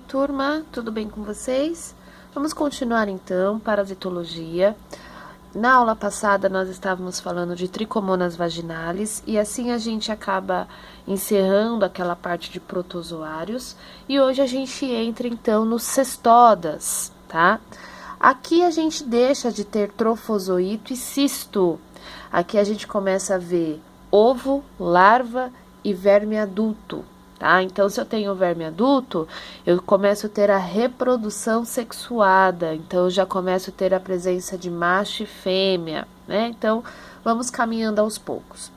turma, tudo bem com vocês? Vamos continuar então, parasitologia. Na aula passada nós estávamos falando de tricomonas vaginalis e assim a gente acaba encerrando aquela parte de protozoários e hoje a gente entra então nos cestodas, tá? Aqui a gente deixa de ter trofozoito e cisto. Aqui a gente começa a ver ovo, larva e verme adulto. Tá? Então, se eu tenho verme adulto, eu começo a ter a reprodução sexuada, então eu já começo a ter a presença de macho e fêmea, né? Então, vamos caminhando aos poucos.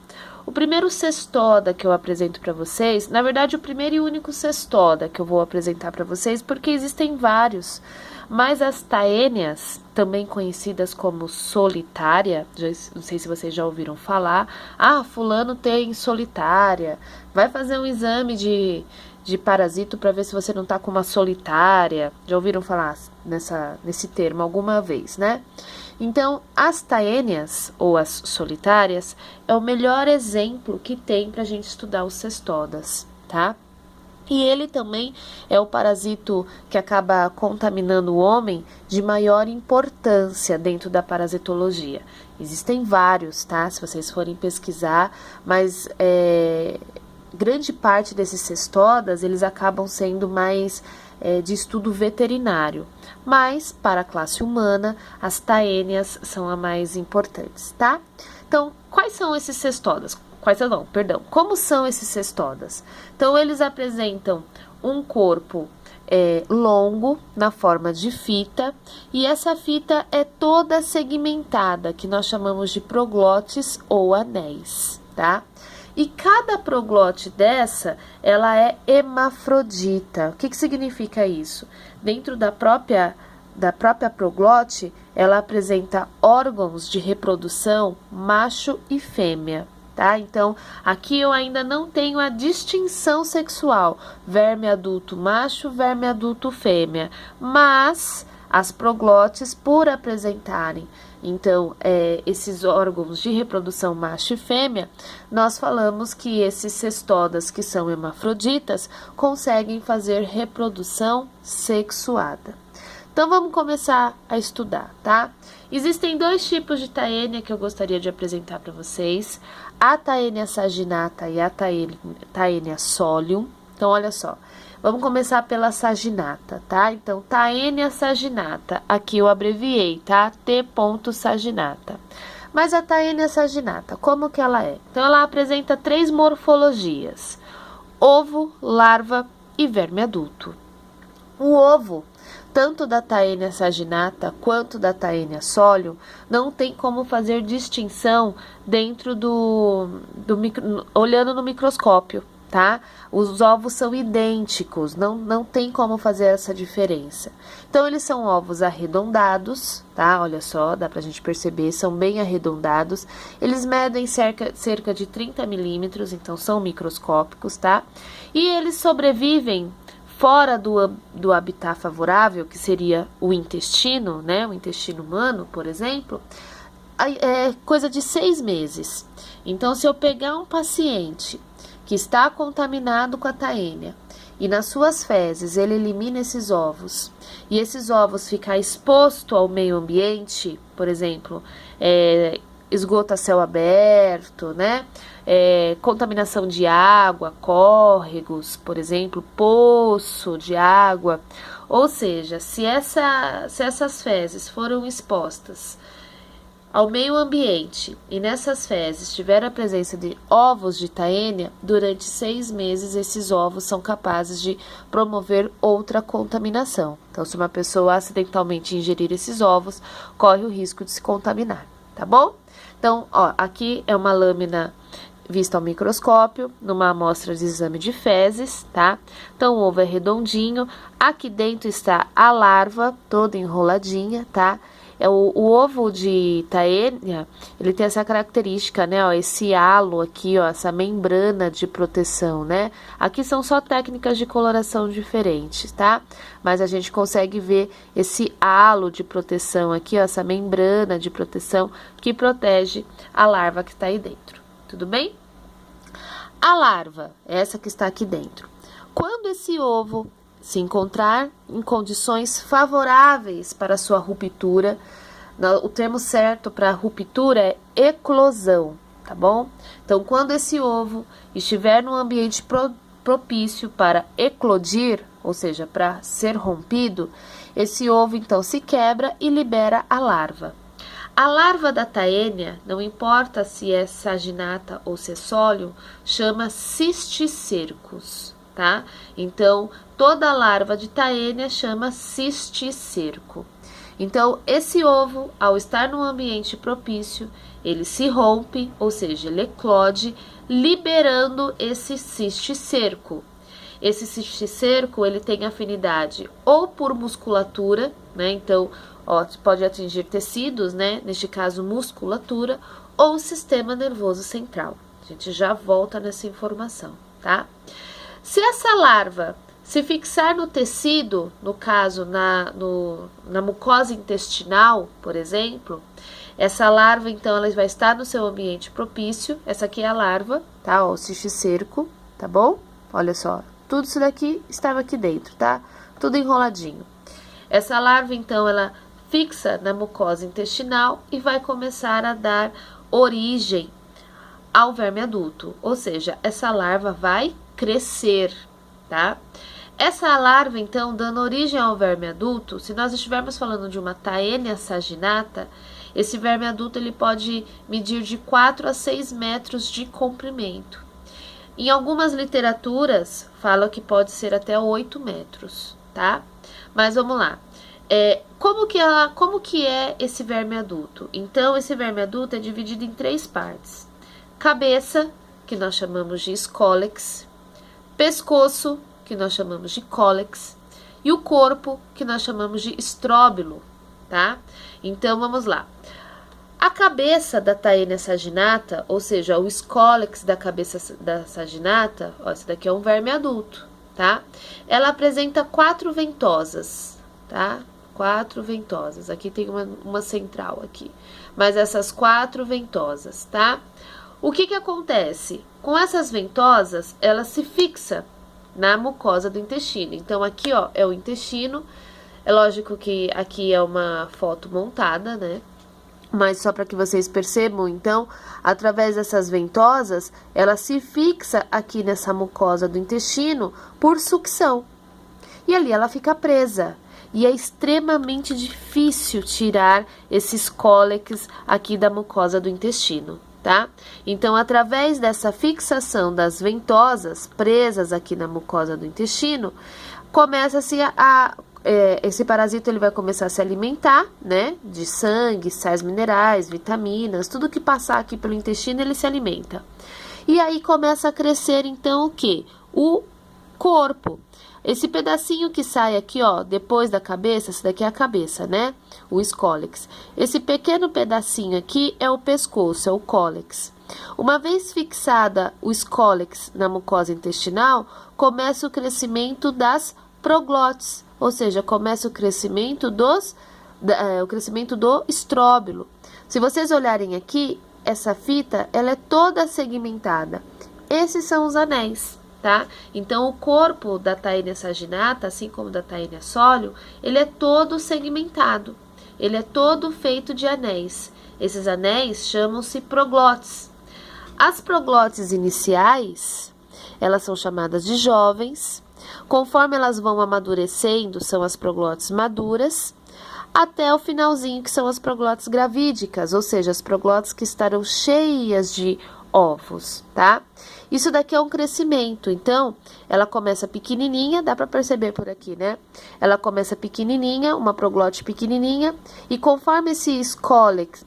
O primeiro cestoda que eu apresento para vocês, na verdade, o primeiro e único cestoda que eu vou apresentar para vocês, porque existem vários, mas as taênias, também conhecidas como solitária, não sei se vocês já ouviram falar, fulano tem solitária, vai fazer um exame de parasito para ver se você não tá com uma solitária, já ouviram falar nesse termo alguma vez, né? Então, as taênias, ou as solitárias, é o melhor exemplo que tem para a gente estudar os cestodas, tá? E ele também é o parasito que acaba contaminando o homem de maior importância dentro da parasitologia. Existem vários, tá? Se vocês forem pesquisar, mas grande parte desses cestodas, eles acabam sendo mais de estudo veterinário. Mas, para a classe humana, as taênias são as mais importantes, tá? Então, quais são esses cestodas? Como são esses cestodas? Então, eles apresentam um corpo longo, na forma de fita, e essa fita é toda segmentada, que nós chamamos de proglotes ou anéis, tá? E cada proglote dessa, ela é hermafrodita. O que significa isso? Dentro da própria proglote, ela apresenta órgãos de reprodução macho e fêmea. Tá? Então, aqui eu ainda não tenho a distinção sexual, verme adulto macho, verme adulto fêmea, mas as proglotes, por apresentarem, então, esses órgãos de reprodução macho e fêmea, nós falamos que esses cestodas, que são hermafroditas, conseguem fazer reprodução sexuada. Então, vamos começar a estudar, tá? Existem dois tipos de taênia que eu gostaria de apresentar para vocês, a taênia saginata e a taênia solium. Então, olha só, vamos começar pela saginata, tá? Então, taênia saginata, aqui eu abreviei, tá? T. saginata. Mas a taênia saginata, como que ela é? Então, ela apresenta 3 morfologias: ovo, larva e verme adulto. O ovo, tanto da taênia saginata quanto da taênia solium, não tem como fazer distinção dentro olhando no microscópio, tá? Os ovos são idênticos, não tem como fazer essa diferença. Então, eles são ovos arredondados, tá? Olha só, dá pra gente perceber, são bem arredondados. Eles medem cerca de 30 milímetros, então são microscópicos, tá? E eles sobrevivem fora do habitat favorável, que seria o intestino, né? O intestino humano, por exemplo, é coisa de 6 meses. Então, se eu pegar um paciente que está contaminado com a taênia e nas suas fezes ele elimina esses ovos e esses ovos ficam expostos ao meio ambiente, por exemplo, esgoto a céu aberto, né? Contaminação de água, córregos, por exemplo, poço de água, ou seja, se essas fezes foram expostas ao meio ambiente e nessas fezes tiver a presença de ovos de taênia, durante 6 meses esses ovos são capazes de promover outra contaminação. Então, se uma pessoa acidentalmente ingerir esses ovos, corre o risco de se contaminar, tá bom? Então, ó, aqui é uma lâmina vista ao microscópio, numa amostra de exame de fezes, tá? Então, o ovo é redondinho, aqui dentro está a larva, toda enroladinha, tá? O ovo de taênia, ele tem essa característica, né, ó, esse halo aqui, ó, essa membrana de proteção, né? Aqui são só técnicas de coloração diferentes, tá? Mas a gente consegue ver esse halo de proteção aqui, ó, essa membrana de proteção que protege a larva que está aí dentro, tudo bem? A larva, essa que está aqui dentro. Quando esse ovo se encontrar em condições favoráveis para sua ruptura. O termo certo para ruptura é eclosão, tá bom? Então, quando esse ovo estiver num ambiente propício para eclodir, ou seja, para ser rompido, esse ovo então se quebra e libera a larva. A larva da taenia, não importa se é saginata ou cessólio, chama cisticercos, tá? Então, toda larva de taenia chama cisticerco. Então, esse ovo, ao estar num ambiente propício, ele se rompe, ou seja, ele eclode, liberando esse cisticerco. Esse cisticerco, ele tem afinidade ou por musculatura, né? Então, pode atingir tecidos, né? Neste caso, musculatura, ou sistema nervoso central. A gente já volta nessa informação, tá? Se essa larva se fixar no tecido, no caso, na mucosa intestinal, por exemplo, essa larva, então, ela vai estar no seu ambiente propício. Essa aqui é a larva, tá? Ó, o cisticerco, tá bom? Olha só, tudo isso daqui estava aqui dentro, tá? Tudo enroladinho. Essa larva, então, ela fixa na mucosa intestinal e vai começar a dar origem ao verme adulto. Ou seja, essa larva vai crescer, tá? Essa larva, então, dando origem ao verme adulto, se nós estivermos falando de uma taenia saginata, esse verme adulto ele pode medir de 4 a 6 metros de comprimento. Em algumas literaturas, falam que pode ser até 8 metros, tá? Mas vamos lá. Como que é esse verme adulto? Então, esse verme adulto é dividido em 3 partes. Cabeça, que nós chamamos de escólex, pescoço, que nós chamamos de cólex, e o corpo, que nós chamamos de estróbilo, tá? Então, vamos lá. A cabeça da taenia saginata, ou seja, o escólex da cabeça da saginata, ó, esse daqui é um verme adulto, tá? Ela apresenta 4 ventosas, tá? 4 ventosas. Aqui tem uma central aqui. Mas essas 4 ventosas, tá? O que acontece? Com essas ventosas, ela se fixa na mucosa do intestino. Então, aqui, ó, é o intestino. É lógico que aqui é uma foto montada, né? Mas só para que vocês percebam, então, através dessas ventosas, ela se fixa aqui nessa mucosa do intestino por sucção. E ali ela fica presa. E é extremamente difícil tirar esses cólex aqui da mucosa do intestino, tá? Então, através dessa fixação das ventosas presas aqui na mucosa do intestino, começa-se esse parasita ele vai começar a se alimentar, né? De sangue, sais minerais, vitaminas, tudo que passar aqui pelo intestino ele se alimenta. E aí começa a crescer, então, o quê? O corpo. Esse pedacinho que sai aqui, ó, depois da cabeça, esse daqui é a cabeça, né? O escólex. Esse pequeno pedacinho aqui é o pescoço, é o cólex. Uma vez fixada o escólex na mucosa intestinal, começa o crescimento das proglotes, ou seja, começa o crescimento do estróbilo. Se vocês olharem aqui, essa fita, ela é toda segmentada. Esses são os anéis, tá? Então, o corpo da taenia saginata, assim como da taenia sólio, ele é todo segmentado. Ele é todo feito de anéis. Esses anéis chamam-se proglotes. As proglotes iniciais, elas são chamadas de jovens. Conforme elas vão amadurecendo, são as proglotes maduras, até o finalzinho, que são as proglotes gravídicas, ou seja, as proglotes que estarão cheias de ovos, tá? Isso daqui é um crescimento, então, ela começa pequenininha, dá pra perceber por aqui, né? Ela começa pequenininha, uma proglote pequenininha, e conforme esse cólex,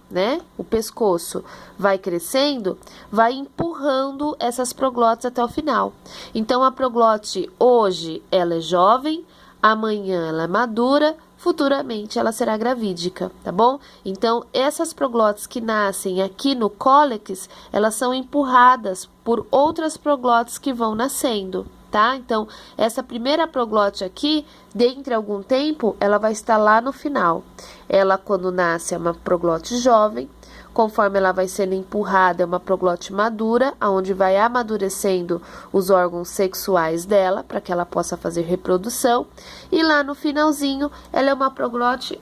né? O pescoço vai crescendo, vai empurrando essas proglotes até o final. Então, a proglote hoje, ela é jovem, amanhã ela é madura, futuramente ela será gravídica, tá bom? Então, essas proglotes que nascem aqui no cólex, elas são empurradas por outras proglotes que vão nascendo, tá? Então, essa primeira proglote aqui, dentro de algum tempo, ela vai estar lá no final. Ela, quando nasce, é uma proglote jovem. Conforme ela vai sendo empurrada, é uma proglote madura, onde vai amadurecendo os órgãos sexuais dela, para que ela possa fazer reprodução. E lá no finalzinho, ela é uma proglote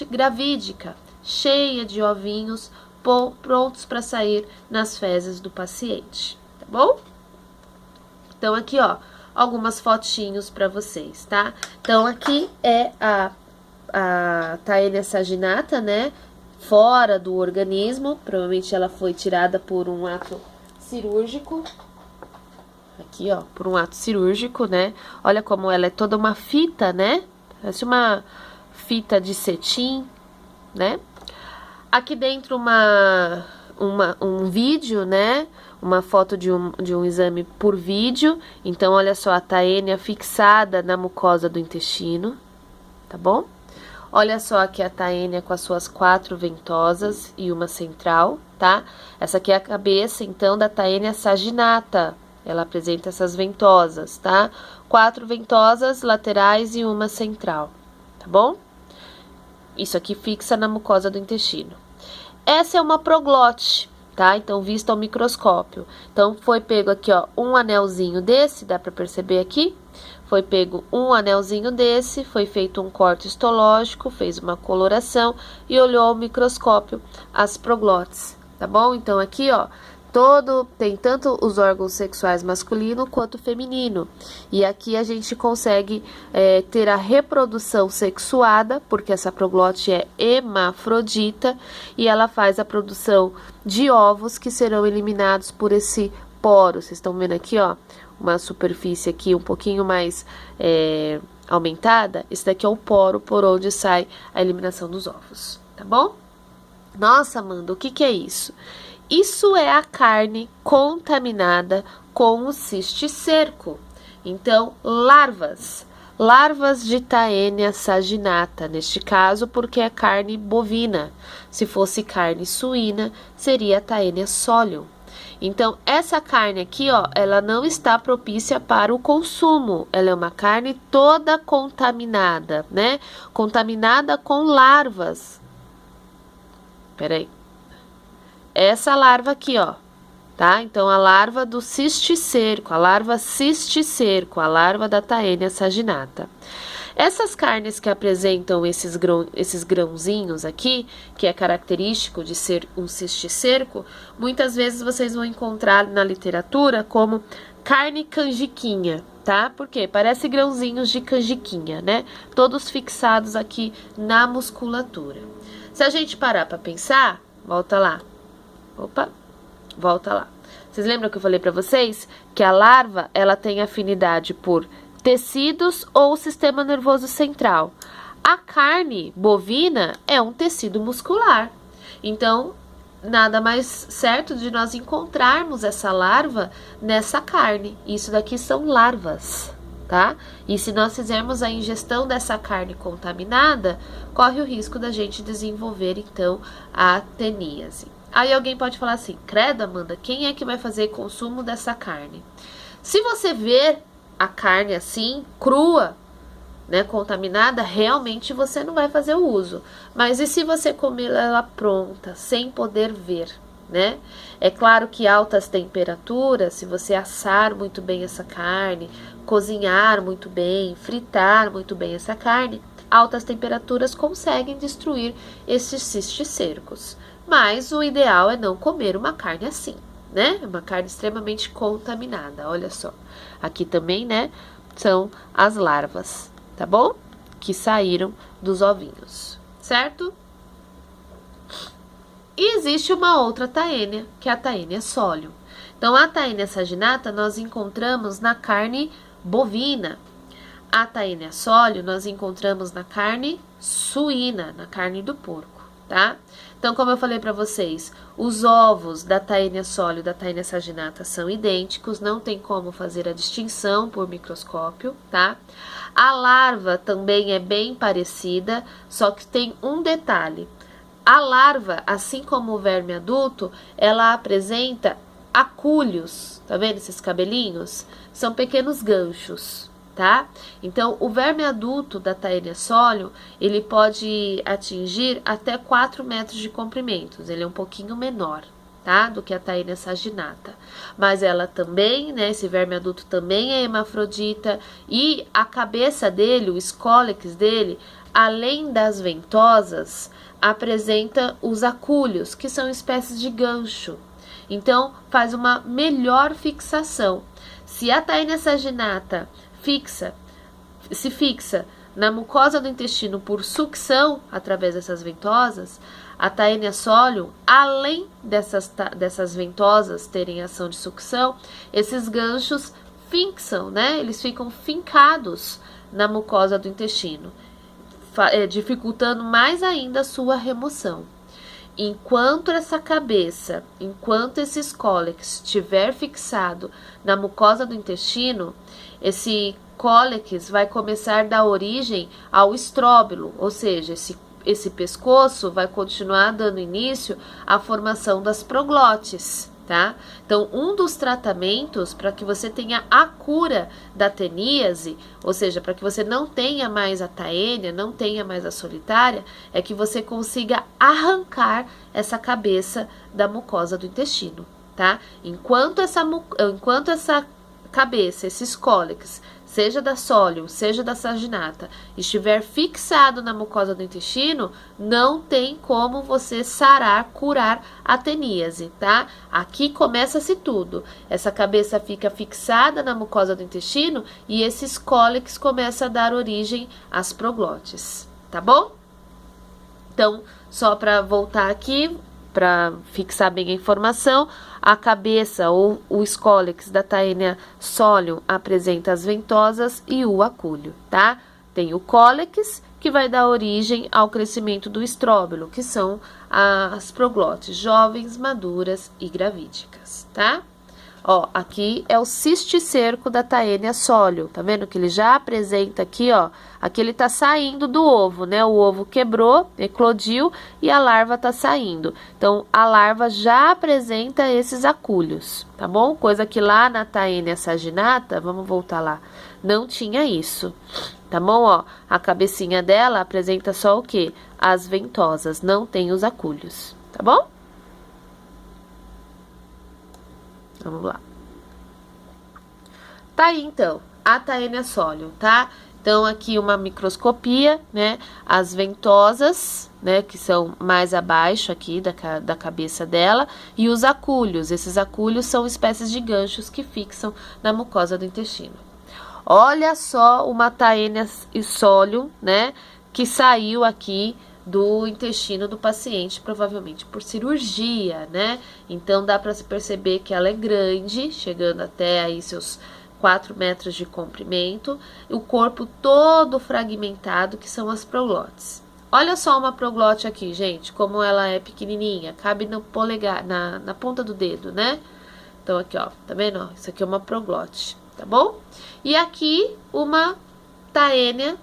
gravídica, cheia de ovinhos, prontos para sair nas fezes do paciente, tá bom? Então, aqui, ó, algumas fotinhos para vocês, tá? Então, aqui é a Taenia saginata, né? Fora do organismo, provavelmente ela foi tirada por um ato cirúrgico. Aqui, ó, por um ato cirúrgico, né? Olha como ela é toda uma fita, né? Parece uma fita de cetim, né? Aqui dentro um vídeo, né? Uma foto de um exame por vídeo. Então, olha só, a Taenia fixada na mucosa do intestino, tá bom? Olha só aqui a Taenia com as suas 4 ventosas e uma central, tá? Essa aqui é a cabeça, então, da Taenia saginata. Ela apresenta essas ventosas, tá? 4 ventosas laterais e uma central, tá bom? Isso aqui fixa na mucosa do intestino. Essa é uma proglote, tá? Então, vista ao microscópio. Então, foi pego aqui, ó, um anelzinho desse, dá pra perceber aqui? Foi pego um anelzinho desse, foi feito um corte histológico, fez uma coloração e olhou ao microscópio as proglotes, tá bom? Então, aqui, ó, tem tanto os órgãos sexuais masculino quanto feminino. E aqui a gente consegue ter a reprodução sexuada, porque essa proglote é hermafrodita e ela faz a produção de ovos que serão eliminados por esse poro. Vocês estão vendo aqui, ó, uma superfície aqui um pouquinho mais aumentada. Esse daqui é o poro por onde sai a eliminação dos ovos, tá bom? Nossa, Amanda, o que é isso? Isso é a carne contaminada com o cisticerco. Então, larvas de Taenia saginata, neste caso, porque é carne bovina. Se fosse carne suína, seria Taenia solium. Então, essa carne aqui, ó, ela não está propícia para o consumo. Ela é uma carne toda contaminada, né? Contaminada com larvas. Peraí. Essa larva aqui, ó, tá? Então, a larva do cisticerco, a larva da Taenia saginata. Essas carnes que apresentam esses grãozinhos aqui, que é característico de ser um cisticerco, muitas vezes vocês vão encontrar na literatura como carne canjiquinha, tá? Porque parece grãozinhos de canjiquinha, né? Todos fixados aqui na musculatura. Se a gente parar para pensar, volta lá. Opa, volta lá. Vocês lembram que eu falei para vocês que a larva, ela tem afinidade por tecidos ou sistema nervoso central. A carne bovina é um tecido muscular. Então, nada mais certo de nós encontrarmos essa larva nessa carne. Isso daqui são larvas, tá? E se nós fizermos a ingestão dessa carne contaminada, corre o risco da gente desenvolver, então, a teníase. Aí alguém pode falar assim, credo, Amanda, quem é que vai fazer consumo dessa carne? Se você ver a carne assim, crua, né, contaminada, realmente você não vai fazer o uso. Mas e se você comer ela pronta, sem poder ver, né? É claro que altas temperaturas, se você assar muito bem essa carne, cozinhar muito bem, fritar muito bem essa carne, altas temperaturas conseguem destruir esses cisticercos. Mas o ideal é não comer uma carne assim, né? Uma carne extremamente contaminada, olha só. Aqui também, né, são as larvas, tá bom? Que saíram dos ovinhos, certo? E existe uma outra Taenia, que é a Taenia solium. Então, a Taenia saginata nós encontramos na carne bovina. A Taenia solium nós encontramos na carne suína, na carne do porco, tá? Então, como eu falei para vocês, os ovos da Taenia solium e da Taenia saginata são idênticos, não tem como fazer a distinção por microscópio, tá? A larva também é bem parecida, só que tem um detalhe. A larva, assim como o verme adulto, ela apresenta acúlios, tá vendo esses cabelinhos? São pequenos ganchos, tá? Então, o verme adulto da Taenia solium, ele pode atingir até 4 metros de comprimento, ele é um pouquinho menor, tá? Do que a Taenia saginata. Mas ela também, né, esse verme adulto também é hermafrodita, e a cabeça dele, o escólex dele, além das ventosas, apresenta os acúlios, que são espécies de gancho. Então, faz uma melhor fixação. Se a Taenia saginata se fixa na mucosa do intestino por sucção, através dessas ventosas, a Taenia solium, além dessas ventosas terem ação de sucção, esses ganchos fixam, né? Eles ficam fincados na mucosa do intestino, dificultando mais ainda a sua remoção. Enquanto essa cabeça, enquanto esse escólex estiver fixado na mucosa do intestino, esse cólex vai começar a dar origem ao estróbilo, ou seja, esse pescoço vai continuar dando início à formação das proglotes, tá? Então, um dos tratamentos para que você tenha a cura da teníase, ou seja, para que você não tenha mais a taênia, não tenha mais a solitária, é que você consiga arrancar essa cabeça da mucosa do intestino, tá? Enquanto essa cabeça, esse escólex, seja da solium, seja da saginata, estiver fixado na mucosa do intestino, não tem como você sarar, curar a teníase, tá? Aqui começa-se tudo. Essa cabeça fica fixada na mucosa do intestino e esse escólex começa a dar origem às proglotes, tá bom? Então, só para voltar aqui, para fixar bem a informação, a cabeça ou o escólex da Taenia solium apresenta as ventosas e o acúlio, tá? Tem o cólex, que vai dar origem ao crescimento do estróbilo, que são as proglotes jovens, maduras e gravídicas, tá? Ó, aqui é o cisticerco da Taenia solium, tá vendo que ele já apresenta aqui, ó, aqui ele tá saindo do ovo, né? O ovo quebrou, eclodiu e a larva tá saindo. Então, a larva já apresenta esses acúlios, tá bom? Coisa que lá na Taenia saginata, vamos voltar lá, não tinha isso, tá bom? Ó, a cabecinha dela apresenta só o quê? As ventosas, não tem os acúlios, tá bom? Vamos lá. Tá aí, então, a Taenia solium, tá? Então, aqui uma microscopia, né? As ventosas, né? Que são mais abaixo aqui da cabeça dela. E os acúlios. Esses acúlios são espécies de ganchos que fixam na mucosa do intestino. Olha só uma Taenia solium, né? Que saiu aqui do intestino do paciente, provavelmente por cirurgia, né? Então, dá para se perceber que ela é grande, chegando até aí seus 4 metros de comprimento, e o corpo todo fragmentado, que são as proglotes. Olha só uma proglote aqui, gente, como ela é pequenininha, cabe no polegar, na ponta do dedo, né? Então, aqui, ó, tá vendo? Ó, isso aqui é uma proglote, tá bom? E aqui, uma Taenia,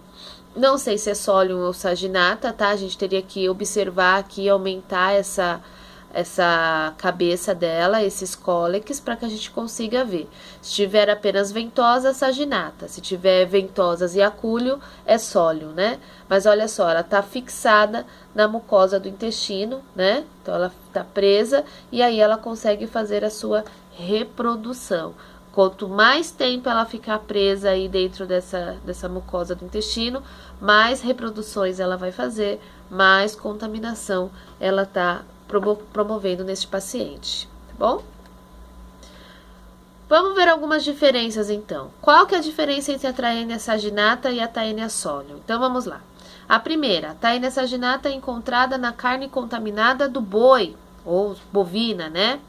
não sei se é solium ou saginata, tá? A gente teria que observar aqui, aumentar essa cabeça dela, esses cólex, para que a gente consiga ver. Se tiver apenas ventosa, saginata. Se tiver ventosas e acúlio, é solium, né? Mas olha só, ela tá fixada na mucosa do intestino, né? Então, ela tá presa e aí ela consegue fazer a sua reprodução. Quanto mais tempo ela ficar presa aí dentro dessa mucosa do intestino, mais reproduções ela vai fazer, mais contaminação ela tá promovendo neste paciente, tá bom? Vamos ver algumas diferenças, então. Qual que é a diferença entre a Taenia saginata e a Taenia solium? Então, vamos lá. A primeira, a Taenia saginata é encontrada na carne contaminada do boi, ou bovina, né?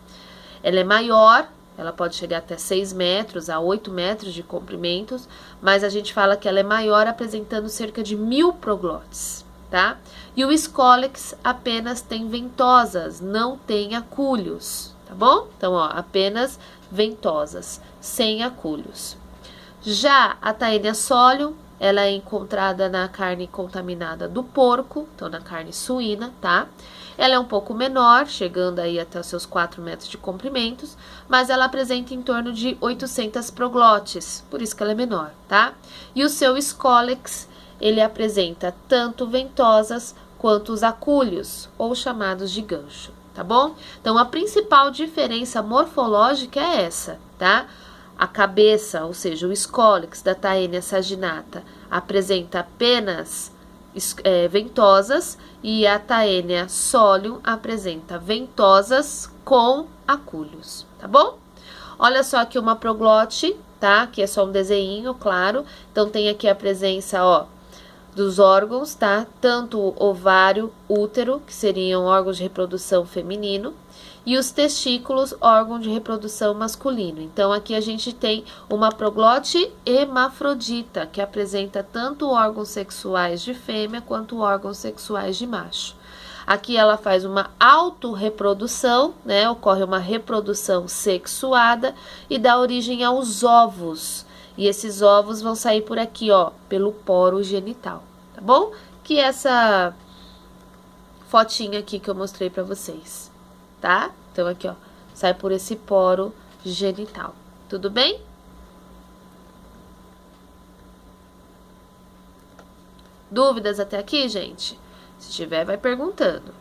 Ela é maior, ela pode chegar até 6 metros a 8 metros de comprimentos, mas a gente fala que ela é maior, apresentando cerca de 1000 proglotes, tá? E o escólex apenas tem ventosas, não tem acúlios, tá bom? Então, ó, apenas ventosas, sem acúlios. Já a Taenia solium, ela é encontrada na carne contaminada do porco, então na carne suína, tá? Ela é um pouco menor, chegando aí até os seus 4 metros de comprimento, mas ela apresenta em torno de 800 proglotes, por isso que ela é menor, tá? E o seu escólex, ele apresenta tanto ventosas quanto os acúlios, ou chamados de gancho, tá bom? Então, a principal diferença morfológica é essa, tá? A cabeça, ou seja, o escólex da Taenia saginata, apresenta apenas ventosas e a Taenia solium apresenta ventosas com acúlios, tá bom? Olha só aqui uma proglote, tá? Aqui é só um desenho, claro. Então, tem aqui a presença, ó, dos órgãos, tá? Tanto ovário, útero, que seriam órgãos de reprodução feminino, e os testículos, órgão de reprodução masculino. Então, aqui a gente tem uma proglote hermafrodita, que apresenta tanto órgãos sexuais de fêmea quanto órgãos sexuais de macho. Aqui ela faz uma autorreprodução, né? Ocorre uma reprodução sexuada e dá origem aos ovos. E esses ovos vão sair por aqui, ó, pelo poro genital, tá bom? Que é essa fotinha aqui que eu mostrei pra vocês, tá? Então, aqui, ó, sai por esse poro genital, tudo bem? Dúvidas até aqui, gente? Se tiver, vai perguntando.